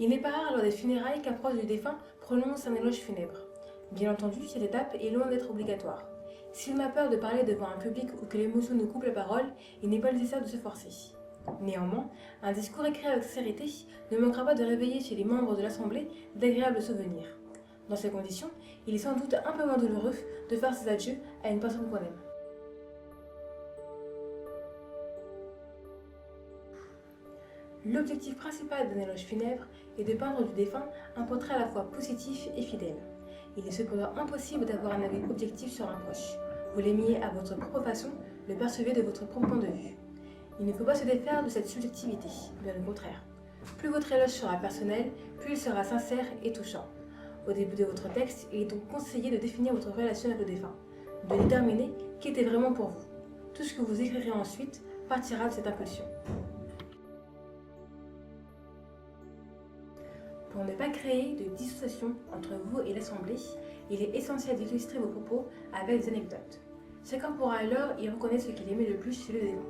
Il n'est pas rare lors des funérailles qu'un proche du défunt prononce un éloge funèbre. Bien entendu, cette étape est loin d'être obligatoire. Si l'on a peur de parler devant un public ou que l'émotion nous coupe la parole, il n'est pas nécessaire de se forcer. Néanmoins, un discours écrit avec sincérité ne manquera pas de réveiller chez les membres de l'Assemblée d'agréables souvenirs. Dans ces conditions, il est sans doute un peu moins douloureux de faire ses adieux à une personne qu'on aime. L'objectif principal d'un éloge funèbre est de peindre du défunt un portrait à la fois positif et fidèle. Il est cependant impossible d'avoir un avis objectif sur un proche. Vous l'aimiez à votre propre façon, le percevez de votre propre point de vue. Il ne faut pas se défaire de cette subjectivité, bien au contraire. Plus votre éloge sera personnel, plus il sera sincère et touchant. Au début de votre texte, il est donc conseillé de définir votre relation avec le défunt, de déterminer qui était vraiment pour vous. Tout ce que vous écrirez ensuite partira de cette impulsion. Pour ne pas créer de dissociation entre vous et l'Assemblée, il est essentiel d'illustrer vos propos avec des anecdotes. Chacun pourra alors y reconnaître ce qu'il aimait le plus chez le défunt.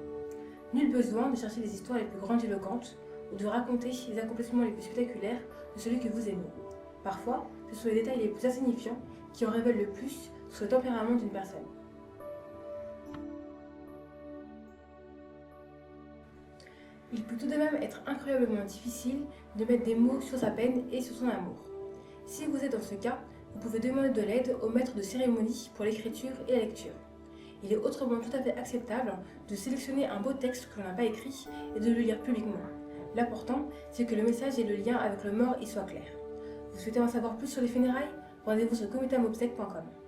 Nul besoin de chercher les histoires les plus grandiloquentes ou de raconter les accomplissements les plus spectaculaires de celui que vous aimez. Parfois, ce sont les détails les plus insignifiants qui en révèlent le plus sur le tempérament d'une personne. Il peut tout de même être incroyablement difficile de mettre des mots sur sa peine et sur son amour. Si vous êtes dans ce cas, vous pouvez demander de l'aide au maître de cérémonie pour l'écriture et la lecture. Il est autrement tout à fait acceptable de sélectionner un beau texte que l'on n'a pas écrit et de le lire publiquement. L'important, c'est que le message et le lien avec le mort y soient clairs. Vous souhaitez en savoir plus sur les funérailles? Rendez-vous sur comitameobsèques.com.